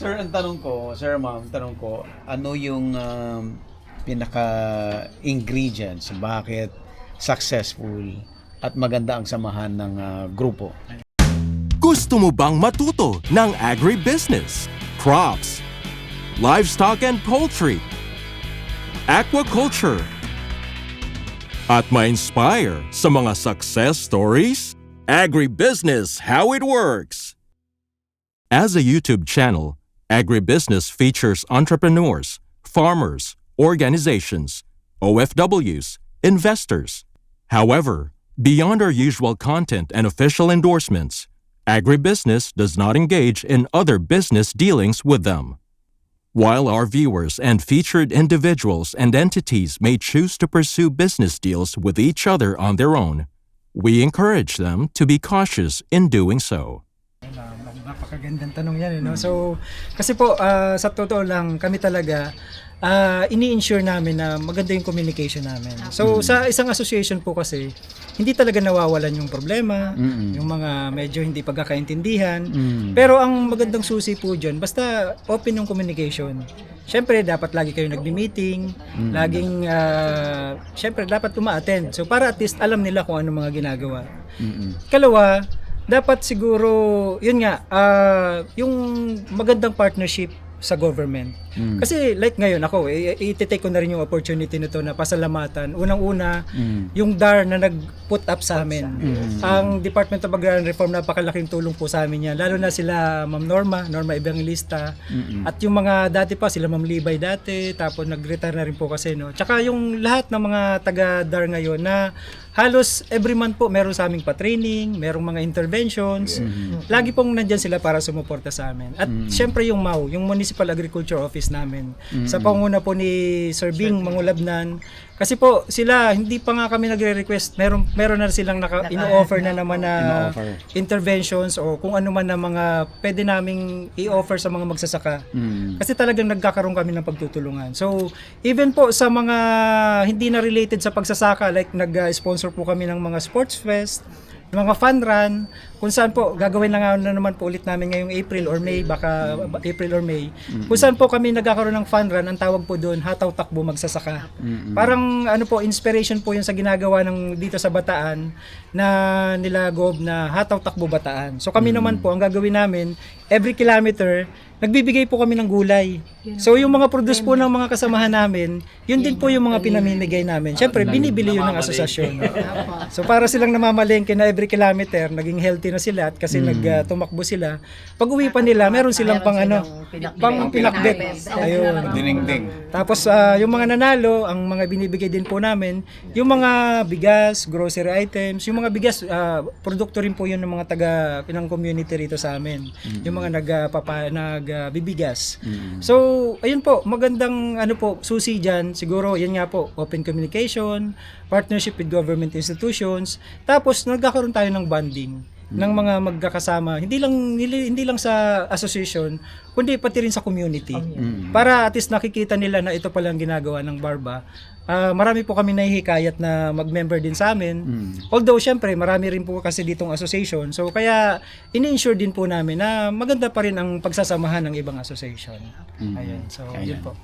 Sir, ang tanong ko, Sir Ma'am, tanong ko, ano yung pinaka-ingredients bakit successful at maganda ang samahan ng grupo? Gusto mo bang matuto ng agribusiness, crops, livestock and poultry, aquaculture, at ma-inspire sa mga success stories? Agribusiness How It Works! As a YouTube channel, Agribusiness features entrepreneurs, farmers, organizations, OFWs, investors. However, beyond our usual content and official endorsements, Agribusiness does not engage in other business dealings with them. While our viewers and featured individuals and entities may choose to pursue business deals with each other on their own, we encourage them to be cautious in doing so. Napakagandang tanong yan, no? So, kasi po, sa totoo lang, kami talaga, ini-ensure namin na maganda yung communication namin. So, sa isang association po kasi, hindi talaga nawawalan yung problema, yung mga medyo hindi pagkakaintindihan. Pero ang magandang susi po dyan, basta open yung communication. Siyempre, dapat lagi kayo nagbi-meeting, laging, siyempre, dapat uma-attend. So, para at least alam nila kung ano mga ginagawa. Kalawa, dapat siguro, yun nga, yung magandang partnership sa government. Kasi like ngayon ako, i-take ko na rin yung opportunity nito na pasalamatan. Unang-una, yung DAR na nag-put up sa amin. Ang Department of Agrarian Reform, napakalaking tulong po sa amin yan. Lalo na sila Ma'am Norma Evangelista. At yung mga dati pa, sila Ma'am Libay dati, tapos nag-retire na rin po kasi. No? Tsaka yung lahat ng mga taga-DAR ngayon na halos every month po meron sa aming pa-training, merong mga interventions. Lagi pong nandyan sila para sumuporta sa amin. At syempre yung MAU, yung Municipal Agriculture Office namin. Sa panguna po ni Sir Bing Mangulabnan. Kasi po sila, hindi pa nga kami nagre-request. Meron na silang ino-offer na naman na interventions o kung ano man na mga pwede naming i-offer sa mga magsasaka. Kasi talagang nagkakaroon kami ng pagtutulungan. So, even po sa mga hindi na related sa pagsasaka, like nag-sponsor po kami ng mga sports fest, mga fun run, kung saan po, gagawin na naman po ulit namin ngayong April or May, baka April or May, kung saan po kami nagkakaroon ng fun run, ang tawag po doon, hataw takbo magsasaka. Parang ano po, inspiration po yun sa ginagawa ng dito sa Bataan, na nila Gob na hataw takbo Bataan. So kami naman po, ang gagawin namin, every kilometer, nagbibigay po kami ng gulay. So yung mga produce po ng mga kasamahan namin, yun din po yung mga pinamimigay namin. Siyempre, binibili yun ng asosasyon. So para silang namamalengke na every kilometer, naging healthy na sila at kasi nagtumakbo sila. Pag uwi pa nila, meron silang pang pinakbet. Ayun. Dinengdeng. Tapos yung mga nanalo, ang mga binibigay din po namin, yung mga bigas, grocery items, yung mga bigas, produkto rin po yun ng mga taga ng community rito sa amin. Yung mga nagbibigas. So, ayun po, magandang susi dyan. Siguro, yan nga po, open communication, partnership with government institutions. Tapos, nagkakaroon tayo ng bonding ng mga magkakasama, hindi lang sa association, kundi pati rin sa community. Para at least nakikita nila na ito palang ginagawa ng Barba. Marami po kami nahihikayat na mag-member din sa amin. Although syempre marami rin po kasi ditong association. So kaya ini-ensure din po namin na maganda pa rin ang pagsasamahan ng ibang association. Ayun. So yun po.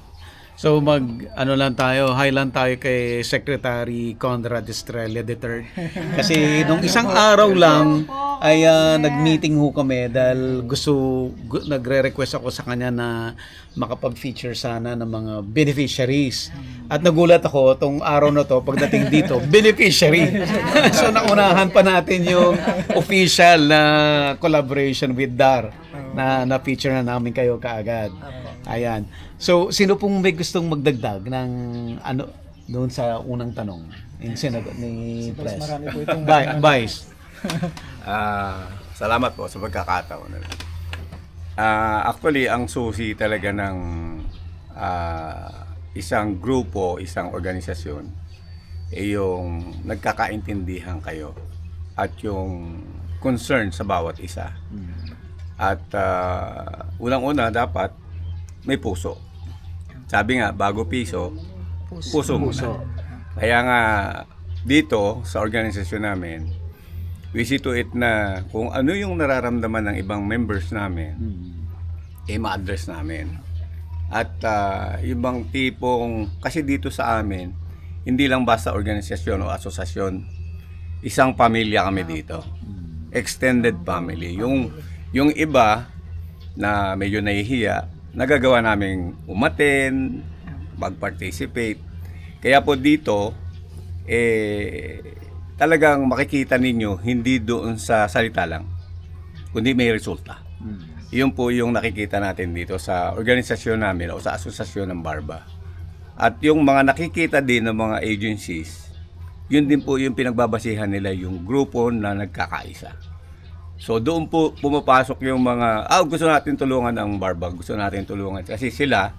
So hi lang tayo kay Secretary Conrad Estrella III. Kasi nung isang araw lang ay nag-meeting ho kami dahil nagre-request ako sa kanya na makapag-feature sana ng mga beneficiaries. At nagulat ako tong araw na to pagdating dito, beneficiary. So naunahan pa natin yung official na collaboration with DAR na feature na namin kayo kaagad. Ayan. So, sino pong may gustong magdagdag ng doon sa unang tanong? Yung sinagot ni Pres. Marami po itong Vice. Salamat po sa pagkakataon. Actually, ang susi talaga ng isang grupo, isang organisasyon, ay yung nagkakaintindihan kayo at yung concern sa bawat isa. At unang-una dapat may puso. Sabi nga, bago piso, puso muna. Kaya nga, dito sa organisasyon namin, we see to it na kung ano yung nararamdaman ng ibang members namin, ma-address namin. At yung bang tipong, kasi dito sa amin, hindi lang basta organisasyon o asosasyon, isang pamilya kami dito. Extended family. Yung iba na medyo nahihiya, nagagawa naming umaten, mag-participate. Kaya po dito, talagang makikita ninyo, hindi doon sa salita lang, kundi may resulta. Yun po yung nakikita natin dito sa organisasyon namin o sa asosasyon ng Barba. At yung mga nakikita din ng mga agencies, yun din po yung pinagbabasihan nila, yung grupo na nagkakaisa. So doon po pumapasok yung mga, gusto natin tulungan ang Barba, gusto natin tulungan. Kasi sila,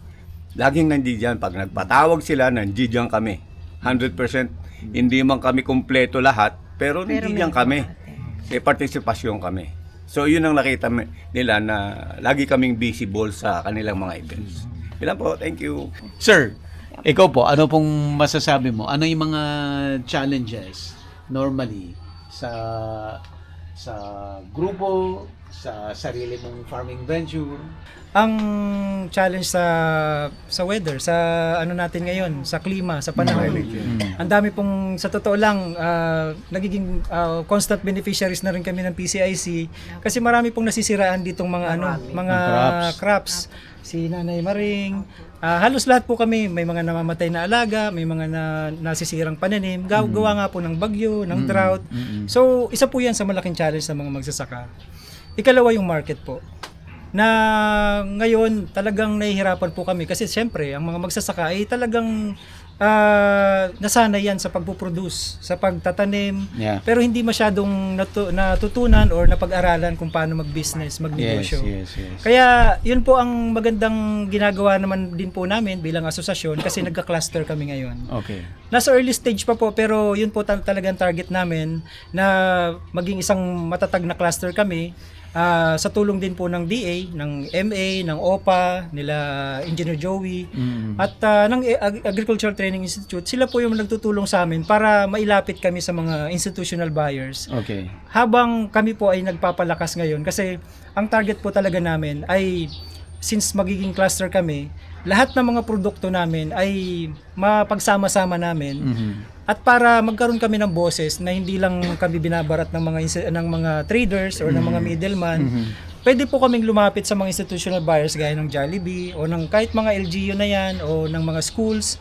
laging nandiyan. Pag nagpatawag sila, nandiyan kami. 100%. Hindi man kami kumpleto lahat, pero nandiyan kami. May partisipasyon kami. So yun ang nakita nila na lagi kaming visible sa kanilang mga events. Ilan po, thank you. Sir, ikaw po, ano pong masasabi mo? Ano yung mga challenges normally sa grupo, sa sarili mong farming venture? Ang challenge sa weather, sa ano natin ngayon, sa klima, sa panahon. Ang dami pong, sa totoo lang, nagiging constant beneficiaries na rin kami ng PCIC kasi marami pong nasisiraan ditong mga crops. Si Nanay Maring, halos lahat po kami, may mga namamatay na alaga, may mga nasisirang pananim, gawa nga po ng bagyo, ng drought. So, isa po yan sa malaking challenge sa mga magsasaka. Ikalawa yung market po. Na ngayon talagang nahihirapan po kami kasi siyempre ang mga magsasaka ay talagang nasanay yan sa pagpuproduce, sa pagtatanim, pero hindi masyadong natutunan or napag-aralan kung paano mag-business, magnegosyo. Yes. Kaya yun po ang magandang ginagawa naman din po namin bilang asosasyon kasi nagka-cluster kami ngayon. Okay. Nasa early stage pa po pero yun po talagang target namin na maging isang matatag na cluster kami. Sa tulong din po ng DA, ng MA, ng OPA, nila Engineer Joey, at ng Agricultural Training Institute, sila po yung nagtutulong sa amin para mailapit kami sa mga institutional buyers. Okay. Habang kami po ay nagpapalakas ngayon kasi ang target po talaga namin ay since magiging cluster kami, lahat ng mga produkto namin ay mapagsama-sama namin. At para magkaroon kami ng boses na hindi lang kami binabarat ng mga traders or ng mga middleman, pwede po kaming lumapit sa mga institutional buyers gaya ng Jollibee o ng kahit mga LGU na yan o ng mga schools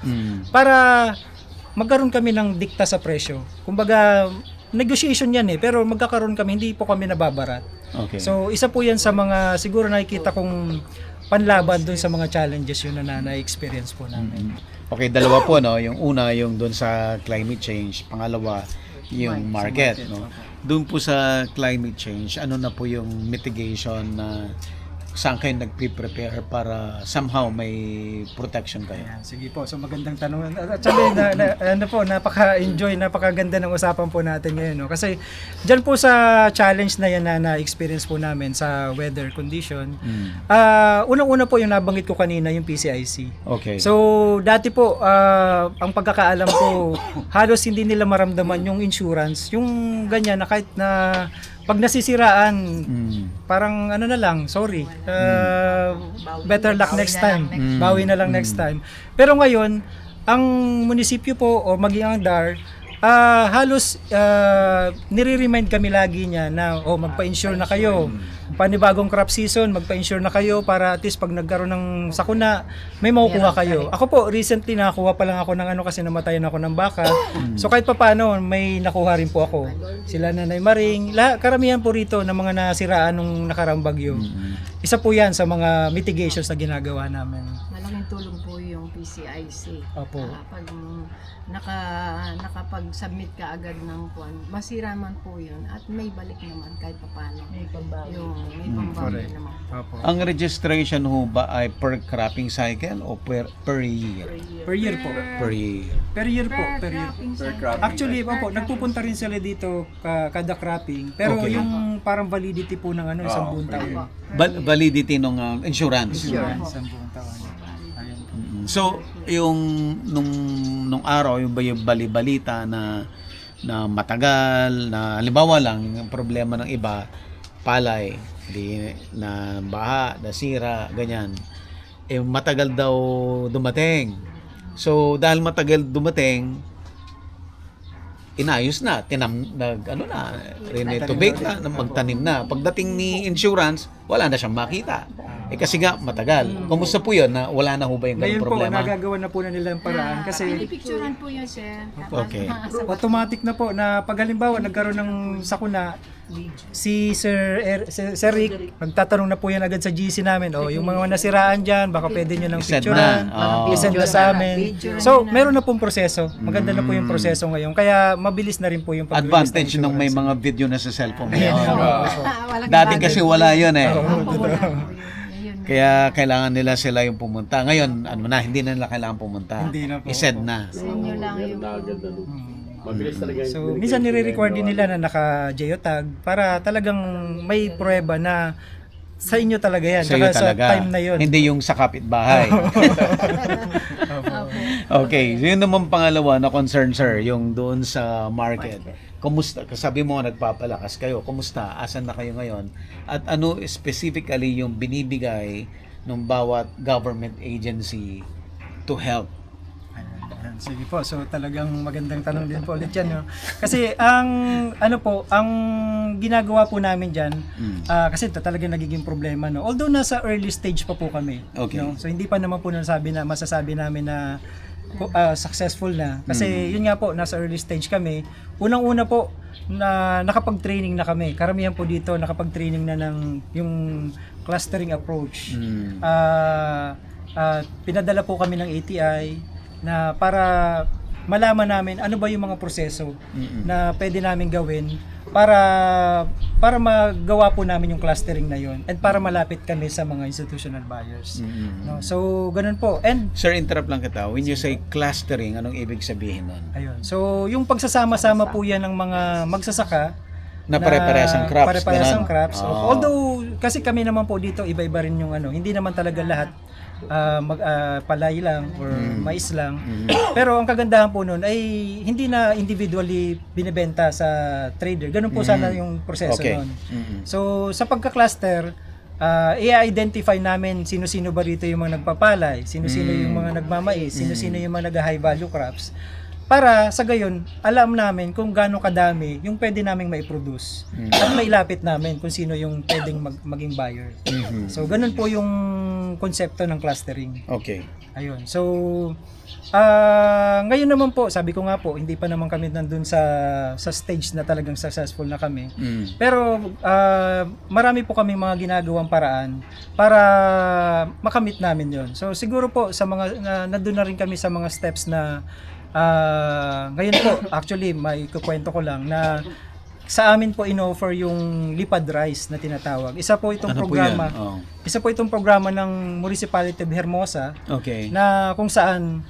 para magkaroon kami ng dikta sa presyo. Kumbaga, negotiation yan pero magkakaroon kami, hindi po kami nababarat. Okay. So, isa po yan sa mga siguro nakikita kong panlaban dun sa mga challenges yun na na-experience po namin. Okay, dalawa po, no? Yung una, yung doon sa climate change. Pangalawa, yung market, no? Doon po sa climate change, ano na po yung mitigation na saan kayo nagpe-prepare para somehow may protection kayo? Ayan, sige po, so magandang tanong. Actually, napaka-enjoy, napakaganda ng usapan po natin ngayon. No? Kasi dyan po sa challenge na yan na experience po namin sa weather condition, unang-una po yung nabanggit ko kanina, yung PCIC. Okay. So, dati po, ang pagkakaalam ko, halos hindi nila maramdaman yung insurance, yung ganyan na kahit na pag nasisiraan, parang ano na lang, sorry, better luck next time. Bawi na lang next time. Pero ngayon, ang munisipyo po o maging ang DAR, halos nire-remind kami lagi niya na magpa-insure na kayo. Panibagong crop season, magpa-insure na kayo para at least pag nagkaroon ng sakuna, may makukuha kayo. Ako po, recently nakakuha pa lang ako ng kasi namatayan ako ng baka. So kahit pa paano, may nakuha rin po ako. Sila Nanay Maring, karamihan po rito ng mga nasiraan nung nakaraang bagyo. Isa po yan sa mga mitigations na ginagawa namin. Malaking tulong po yung PCIC. Opo. Pag nakapag-submit ka agad ng kwan, masira man po yun at may balik naman kahit paano. May pambawi. May pambawi naman. Opo. Ang registration ho ba ay per cropping cycle o per year? Per year po. Per year. Per year po. Per year. Actually, opo, nagpupunta rin sila dito kada cropping. Pero Okay. yung parang validity po ng isang buong taon. Validity ng insurance. Isang buong taon. Ayan po. So, yung nung araw, yung bali-balita na matagal, na halimbawa lang, yung problema ng iba, palay, di na baha, nasira, ganyan. Eh matagal daw dumating. So dahil matagal dumating, inayos na, renovate na, magtanim na. Pagdating ni insurance, wala na siyang makita. Eh kasi nga matagal. Kumusta po 'yun na wala na ho ba yung Ngayon ganung po, problema? nagagawa na po na nila ang paraan kasi Pinipicturean po yun, sir. Okay. automatic na po na pag halimbawa nagkaroon ng sakuna, si Sir Rick, magtatanong na po yan agad sa GC namin, yung mga nasiraan dyan, baka pwede nyo nang I-send picturean, na. i-send na sa amin. Picturean So, nyo na. meron na pong proseso. Maganda na po yung proseso ngayon. Kaya mabilis na rin po yung pag-release Advantage ng nung may insurance. mga video na sa cellphone Ayan, ngayon. Walang Dati bago. kasi wala 'yun eh. Oo. Opo, wala po yun. Ayun. Kaya kailangan nila sila yung pumunta. Ngayon, hindi na nila kailangan pumunta. Hindi na po. I-send na. Sa inyo lang yung So, minsan nire-record din nila na naka-geotag para talagang may prueba na sa inyo talaga yan. Sa iyo Tsaka talaga. sa time na yun. Hindi yung sa kapitbahay. Okay. So yun naman pangalawa na concern, sir, yung doon sa market. Kumusta? Sabi mo nagpapalakas kayo. Kumusta? Asan na kayo ngayon? At ano specifically yung binibigay ng bawat government agency to help? Ayan, sige po. So talagang magandang tanong din po ulit yan. No? Kasi ang ginagawa po namin diyan kasi talagang nagiging problema, no. Although nasa early stage pa po kami, Okay. no. So hindi pa naman po masasabi namin na successful na. Kasi yun nga po, nasa early stage kami. Unang-una po na nakapag-training na kami. Karamihan po dito nakapag-training na ng yung clustering approach. Pinadala po kami ng ATI na para malaman namin ano ba yung mga proseso na pwede namin gawin para magawa po namin yung clustering na yon and para malapit kami sa mga institutional buyers. No? So ganun po. And Sir, interrupt lang kita. When you say clustering, anong ibig sabihin nun? ayun. So yung pagsasama-sama po yan ng mga magsasaka Na pare-parehas ang crops. Pare-parehas ang ganun? crops. Oh. Although kasi kami naman po dito iba-iba rin yung hindi naman talaga lahat palay lang or mais lang. Pero ang kagandahan po noon ay hindi na individually binebenta sa trader. Ganun po sana yung proseso Okay. noon. So sa pagka-cluster, i-identify namin sino-sino ba rito yung mga nagpapalay, sino-sino yung mga nagmamais, sino-sino yung mga nag-high value crops. Para sa gayon, alam namin kung gaano kadami yung pwede naming maiproduce at mailapit namin kung sino yung pwedeng maging buyer. So, ganun po yung konsepto ng clustering. Okay. Ayun. So, ngayon naman po, sabi ko nga po, hindi pa naman kami nandun sa stage na talagang successful na kami. Pero, marami po kami mga ginagawang paraan para makamit namin yon. So, siguro po, sa mga, nandun na rin kami sa mga steps na ngayon po, actually, may kukwento ko lang na sa amin po in-offer yung Lipad Rice na tinatawag. Isa po itong Ano po programa. yan? Oh. Isa po itong programa ng Municipality of Hermosa Okay. na kung saan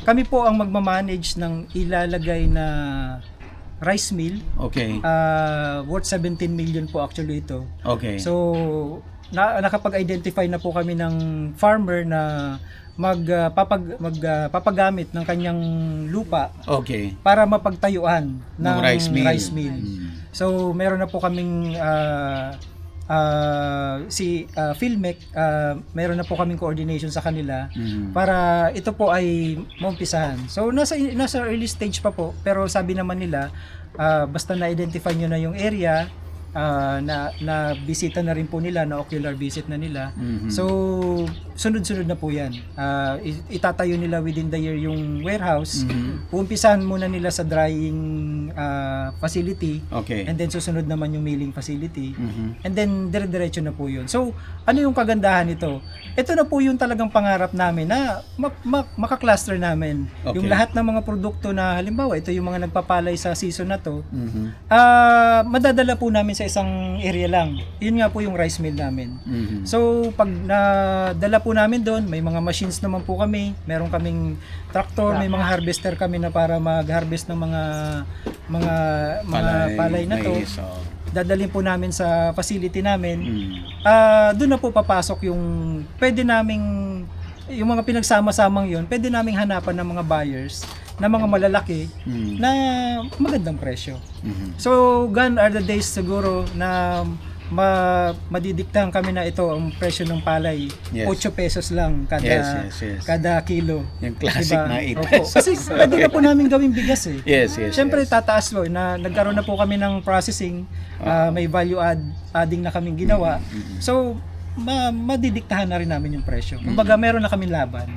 kami po ang magmamanage ng ilalagay na rice mill. Okay. Worth 17 million po actually ito. Okay. So, nakapag-identify na po kami ng farmer na papagamit ng kanyang lupa Okay. para mapagtayuan ng rice mill. So, meron na po kaming si Philmec, meron na po kaming coordination sa kanila para ito po ay maumpisahan. So, nasa early stage pa po, pero sabi naman nila, basta na-identify nyo na yung area, na bisita na rin po nila, na ocular visit na nila. So, sunod-sunod na po yan. Itatayo nila within the year yung warehouse. Uumpisahan muna nila sa drying facility. Okay. And then susunod naman yung milling facility. And then dire-diretso na po yun. So, ano yung kagandahan nito? Ito na po yung talagang pangarap namin na makakluster namin. Okay. Yung lahat ng mga produkto na halimbawa, ito yung mga nagpapalay sa season na to, madadala po namin sa isang area lang. Yun nga po yung rice mill namin. So, pag nadala po namin doon, may mga machines naman po kami. Meron kaming tractor, may mga harvester kami na para mag-harvest ng mga palay na to. mais, oh. Dadalhin po namin sa facility namin. Doon na po papasok yung pwede naming yung mga pinagsama-samang yun, pwede naming hanapan ng mga buyers na mga malalaki na magandang presyo. So, gone are the days siguro na madidiktahan kami na ito ang presyo ng palay. Yes. 8 pesos lang kada Yes. kada kilo. Yung classic na 8 Opo. pesos. Kasi pwede na po namin gawing bigas eh. Yes. Siyempre tataas po na nagkaroon na po kami ng processing, may value adding na kaming ginawa. So madidiktahan na rin namin yung presyo. Kumbaga meron na kaming laban.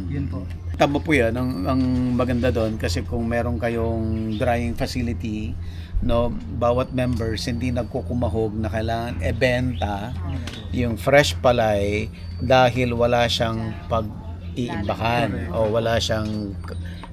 Yun po. Tama po yan. Ang maganda doon kasi kung meron kayong drying facility, no, bawat members hindi nagkukumahog na kailangan ibenta yung fresh palay dahil wala siyang pag-iimbakan o wala siyang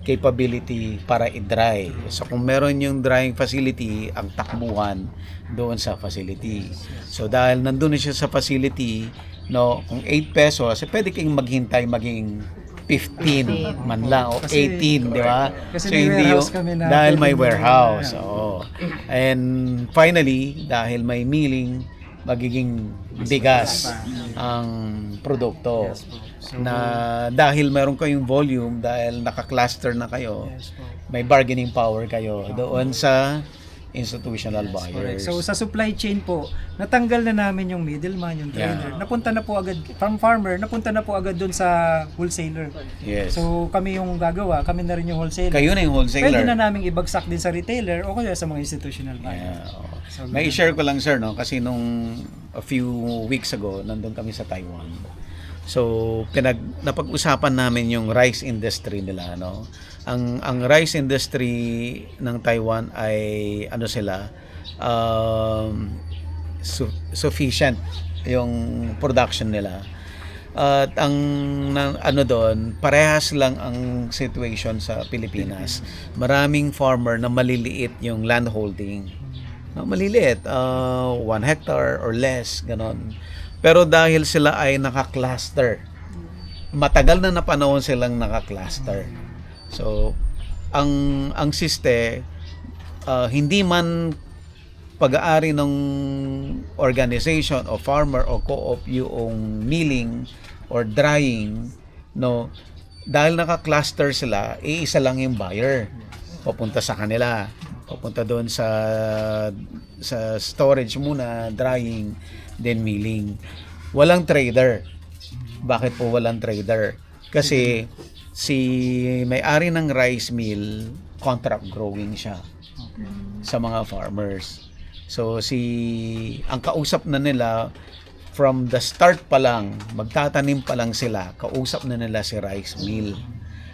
capability para i-dry. So kung meron yung drying facility, ang takbuhan doon sa facility. So dahil nandun na siya sa facility, no, kung 8 pesos, pwede kayong maghintay maging 15 man lang o 18, di ba? Kasi may warehouse kami na dahil may pwedeng warehouse. Oo. And finally, dahil may milling, magiging bigas ang produkto. Na dahil meron kayong volume, dahil naka-cluster na kayo, may bargaining power kayo doon sa institutional buyers. So sa supply chain po, natanggal na namin yung middleman, yung trader. Napunta na po agad from farmer, napunta na po agad doon sa wholesaler. Yes. So kami yung gagawa, kami na rin yung wholesaler. Kayo na yung wholesaler. Pwede na naming ibagsak din sa retailer o kaya sa mga institutional buyer. Yeah, oo. May share ko lang sir, no, kasi nung a few weeks ago nandun kami sa Taiwan. So napag-usapan namin yung rice industry nila, no. Ang rice industry ng Taiwan ay ano sila, sufficient yung production nila. At ang ano doon, parehas lang ang situation sa Pilipinas. Maraming farmer na maliliit yung land holding. No, maliliit, 1 hectare or less, ganon. Pero dahil sila ay naka-cluster, matagal na panahon silang naka-cluster. So, ang siste, hindi man pag-aari ng organization o farmer o co-op yung milling or drying, no, dahil naka-cluster sila, iisa lang yung buyer. Papunta sa kanila, papunta doon sa storage muna, drying, then milling. Walang trader. Bakit po walang trader? Kasi si may-ari ng rice mill, contract growing siya sa mga farmers. So ang kausap na nila from the start pa lang, magtatanim pa lang sila, kausap na nila si rice mill.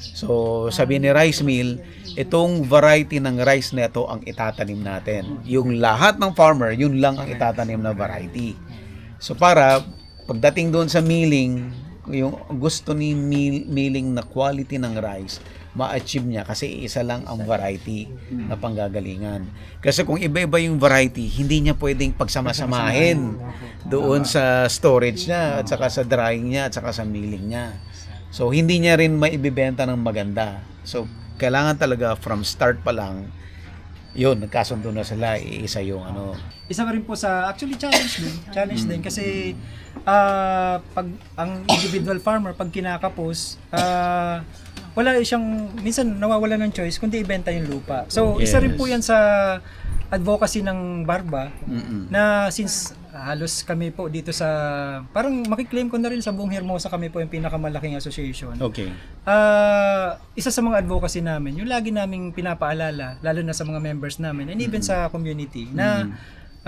So sabi ni rice mill, itong variety ng rice neto ang itatanim natin. Yung lahat ng farmer, yun lang ang itatanim na variety. So para pagdating doon sa milling, yung gusto ni milling na quality ng rice, ma-achieve niya kasi isa lang ang variety na panggagalingan. Kasi kung iba-iba yung variety, hindi niya pwedeng pagsama-samahin doon sa storage niya at saka sa drying niya at saka sa milling niya. So hindi niya rin maibibenta ng maganda. So kailangan talaga from start pa lang, yun, nagkasundo na sila, isa yung ano. Isa pa rin po sa actually challenge din kasi pag ang individual farmer pag kinakapos, wala siyang, minsan nawawala ng choice kundi ibenta yung lupa. So isa rin po yan sa advocacy ng Barba na since halos kami po dito sa, parang makiklaim ko na rin sa buong Hermosa kami po yung pinakamalaking association. Okay. Isa sa mga advocacy namin, yung lagi naming pinapaalala, lalo na sa mga members namin and even sa community, na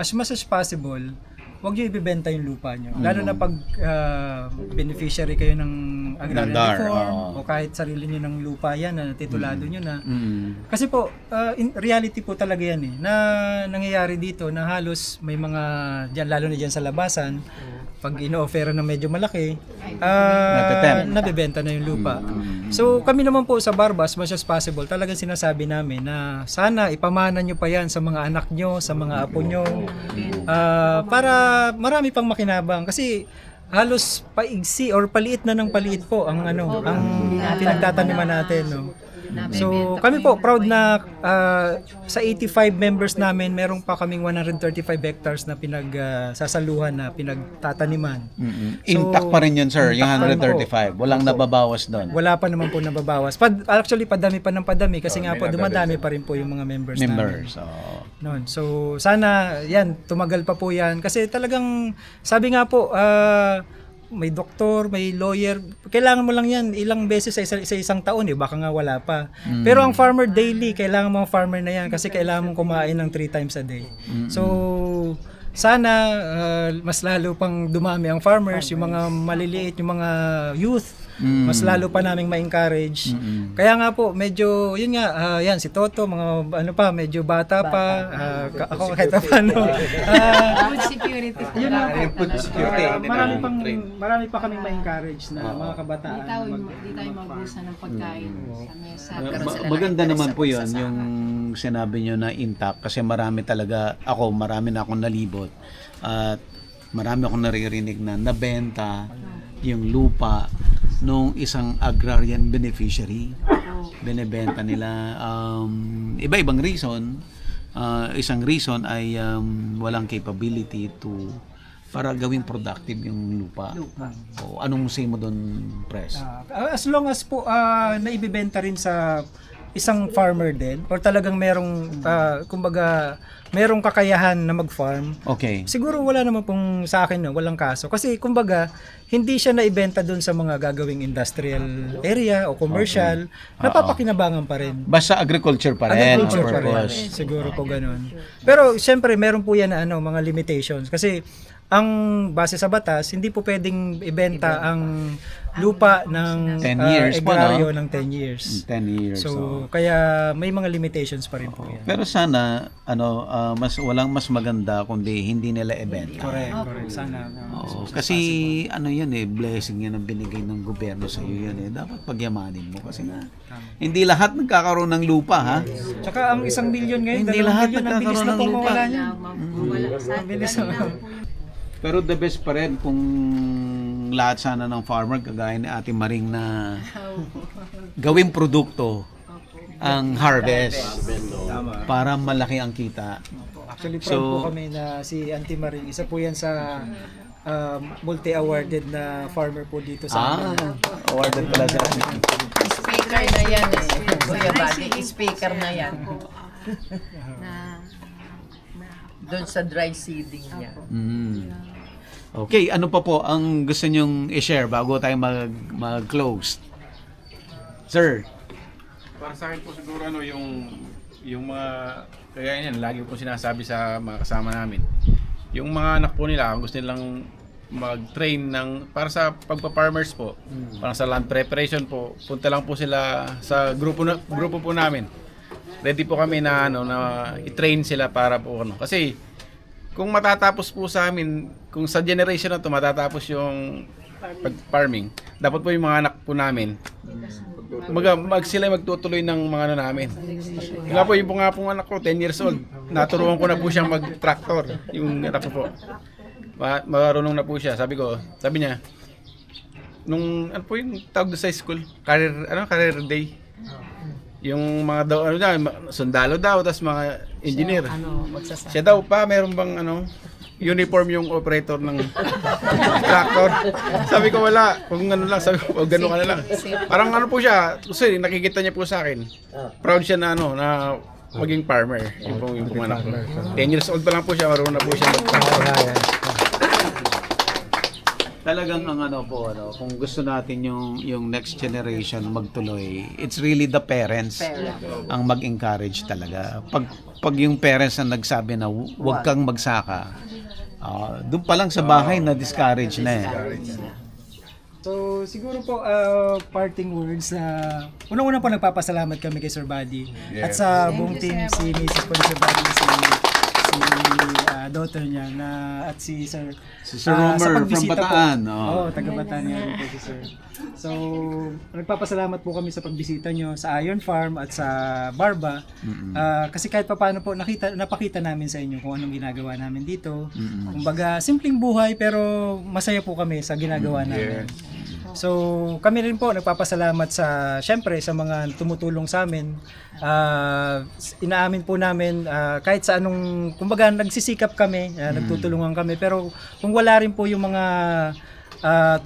as much as possible, huwag nyo ibibenta yung lupa nyo. Lalo na pag beneficiary kayo ng agrarian reform o kahit sarili nyo ng lupa yan na titulado nyo na. Kasi po, in reality po talaga yan na nangyayari dito na halos may mga, dyan, lalo na dyan sa labasan, pag ino-offera na medyo malaki, nabibenta na yung lupa. So kami naman po sa Barba, as much as possible, talagang sinasabi namin na sana ipamana nyo pa yan sa mga anak nyo, sa mga apo nyo, para marami pang makinabang. Kasi halos paigsi or paliit na ng paliit po ang ang pinagtataniman natin, no. So kami po proud na sa 85 members namin, meron pa kaming 135 hectares na pinagsasaluhan na pinagtataniman. Intact pa rin yun, sir, yung intact pa rin po. 135. Walang nababawas doon. Wala pa naman po nababawas. Actually, padami pa ng padami kasi nga po dumadami pa rin po yung mga members namin. Members. Oh. Noon. So sana yan, tumagal pa po yan. Kasi talagang, sabi nga po, may doktor, may lawyer, kailangan mo lang yan ilang beses sa isang taon baka nga wala pa. Pero ang farmer daily, kailangan mo ang farmer na yan kasi kailangan mong kumain ng 3 times a day. So sana mas lalo pang dumami ang farmers, yung mga maliliit, yung mga youth, mas lalo pa naming ma-encourage. Kaya nga po, medyo, yun nga, yan, si Toto, mga ano pa, medyo bata pa, ako kahit paano. Food security po. Yun nga po. Food security. Marami pa kaming ma-encourage na mga kabataan. Di tayo mag-usa ng pagkain sa mesa. Maganda naman po yun, yung sinabi nyo na intact kasi marami na akong nalibot at marami akong naririnig na nabenta yung lupa nung isang agrarian beneficiary. Binebenta nila iba-ibang reason. Isang reason ay walang capability para gawing productive yung lupa. O anong say mo doon, Pres? As long as po naibibenta rin sa isang farmer din or talagang merong kumbaga merong kakayahan na mag-farm. Okay. Siguro wala naman pong sa akin walang kaso kasi kumbaga hindi siya naibenta doon sa mga gagawing industrial area o commercial. Napapakinabangan pa rin. Basta agriculture pa rin. Agriculture pa rin. Purpose. Siguro po ganun. Pero siyempre meron po yan na mga limitations kasi ang base sa batas, hindi po pwedeng ibenta ang lupa ng 10 years po, agraryo no? ng 10 years. 10 years. So, kaya may mga limitations pa rin po yan. Pero sana walang mas maganda kundi hindi nila ibenta. Correct. Sana. Oo, kasi yan blessing yan ang binigay ng gobyerno sa iyo yan dapat pagyamanin mo kasi nga hindi lahat nagkakaroon ng lupa ha. Tsaka ang 1 million ngayon, Hindi 2 lahat million, ang bilis nagkakaroon na ng pong lupa. mawala niya. Bilis Pero the best pa rin kung lahat sana ng farmer kagaya ni Ate Maring na gawing produkto ang harvest para malaki ang kita. Actually, proud po kami na si Auntie Maring, isa po yan sa multi-awarded na farmer po dito sa amin. Awarded pala sa Speaker na yan Kuya Buddy, speaker na yan. Doon sa dry seeding niya. Okay, ano pa po ang gusto nyong i-share bago tayo mag-close? Sir. Para sa akin po siguro yung mga kaya yan lagi po sinasabi sa mga kasama namin. Yung mga anak po nila gusto nilang mag-train para sa pagpa-farmers po. Para sa land preparation po, punta lang po sila sa grupo po namin. Ready po kami na i-train sila para po kasi kung matatapos po sa amin, kung sa generation na to matatapos yung pag-farming, dapat po yung mga anak po namin sila magtutuloy ng mga namin. Nga po, yung pong anak ko, 10 years old, naturuan ko na po siyang mag-tractor. Yung anak ko po. Marunong na po siya. Sabi niya, nung yung tawag sa school, career day. Yung mga sundalo daw, tapos mga engineer. Siya daw pa, meron bang uniform yung operator ng tractor. Sabi ko wala, kung sabi ko gano'n ka na lang. Parang po siya, kasi nakikita niya po sa akin. Proud siya na na maging farmer. Yung pong anak ko. 10 years old pa lang po siya, marunong na po siya mag-tractor. Talagang kung gusto natin yung next generation magtuloy, it's really the parents ang mag-encourage talaga. Pag yung parents na nagsabi na huwag kang magsaka, doon pa lang sa bahay na discourage na So, siguro po, parting words na unang-una po nagpapasalamat kami kay Sir Buddy at sa buong team, si Mrs. po ni Sir Buddy, si daughter niya at si Sir Romer from Bataan. Taga Bataan nga rin po si Sir. So, nagpapasalamat po kami sa pagbisita nyo sa Iron Farm at sa Barba. Kasi kahit paano po napakita namin sa inyo kung anong ginagawa namin dito. Kumbaga, simpleng buhay pero masaya po kami sa ginagawa namin. So kami rin po nagpapasalamat syempre sa mga tumutulong sa amin. Inaamin po namin kahit sa anong, kumbaga nagsisikap kami, nagtutulungan kami, pero kung wala rin po yung mga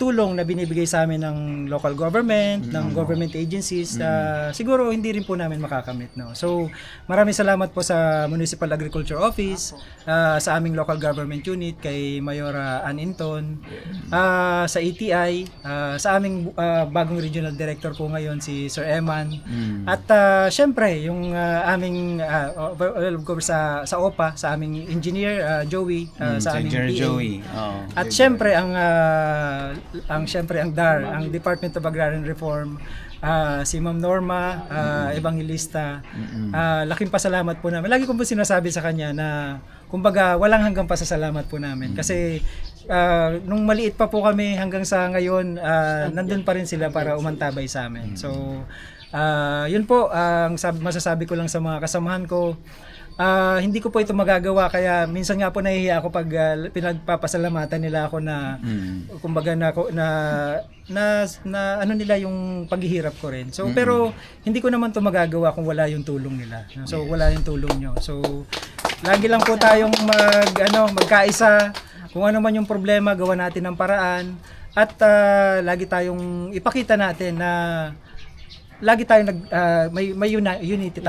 tulong na binibigay sa amin ng local government, ng government agencies, siguro hindi rin po namin makakamit. No? So maraming salamat po sa Municipal Agriculture Office, sa aming local government unit, kay Mayora Ann Inton, sa ETI, sa aming bagong regional director po ngayon, si Sir Eman, at syempre yung aming of course sa OPA, sa aming engineer Joey, sa aming Engineer PA. Joey. Oo. At syempre ang DAR, ang Department of Agrarian Reform, si Ma'am Norma Evangelista. Laking pasalamat po namin. Lagi ko po sinasabi sa kanya na kumbaga walang hanggang pasasalamat po namin kasi nung maliit pa po kami hanggang sa ngayon, nandun pa rin sila para umantabay sa amin. So yun po ang masasabi ko lang sa mga kasamahan ko. Hindi ko po ito magagawa, kaya minsan nga po nahihiya ako pag pinagpapasalamatan nila ako na kumbaga na ano nila yung paghihirap ko rin. So pero hindi ko naman to magagawa kung wala yung tulong nila. So wala yung tulong nyo. So lagi lang po tayong magkaisa. Kung ano man yung problema, gawa natin ng paraan, at lagi tayong ipakita natin na lagi tayo united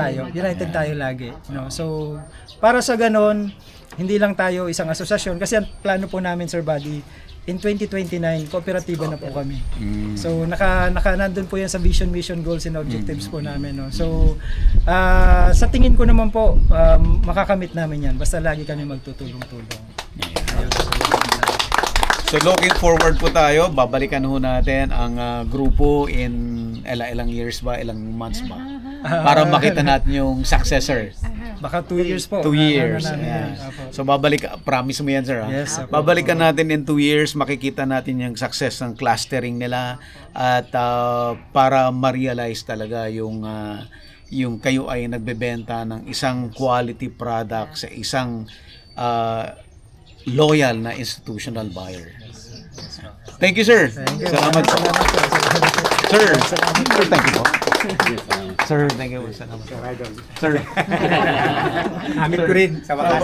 tayo lagi, no? So para sa ganon, hindi lang tayo isang asosasyon, kasi ang plano po namin, Sir Buddy, in 2029 kooperatiba na po kami. So nandun po yan sa vision, mission, goals and objectives po namin, no? So sa tingin ko naman po makakamit namin yan basta lagi kami magtutulong-tulong. So looking forward po tayo, babalikan ho natin ang grupo in ilang years ba, ilang months ba, para makita natin yung successor. Baka 2 years po. 2 years. Ayan. So promise mo yan, sir. Yes, apo. Babalikan natin in 2 years, makikita natin yung success ng clustering nila, at para ma-realize talaga yung kayo ay nagbebenta ng isang quality product sa isang loyal na institutional buyer. Thank you, sir. Salamat po. Sir, thank you po. Sir, thank you. Salamat. Sir. Amin ko rin sa wakas.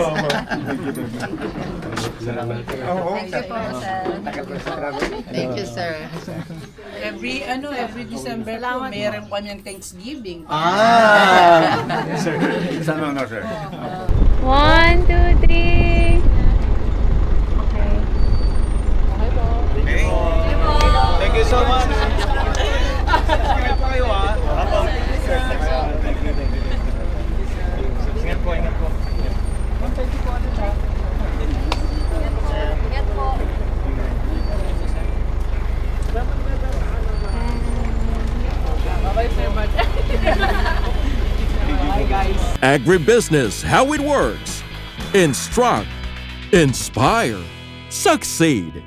Thank you, sir. Every December po, mayroon po kaming Thanksgiving. Sir. No, sir. 1, 2, 3. Okay. Thank you so much. Ingat po kayo, ha? Ingat po. Agribusiness, how it works. Instruct, inspire, succeed.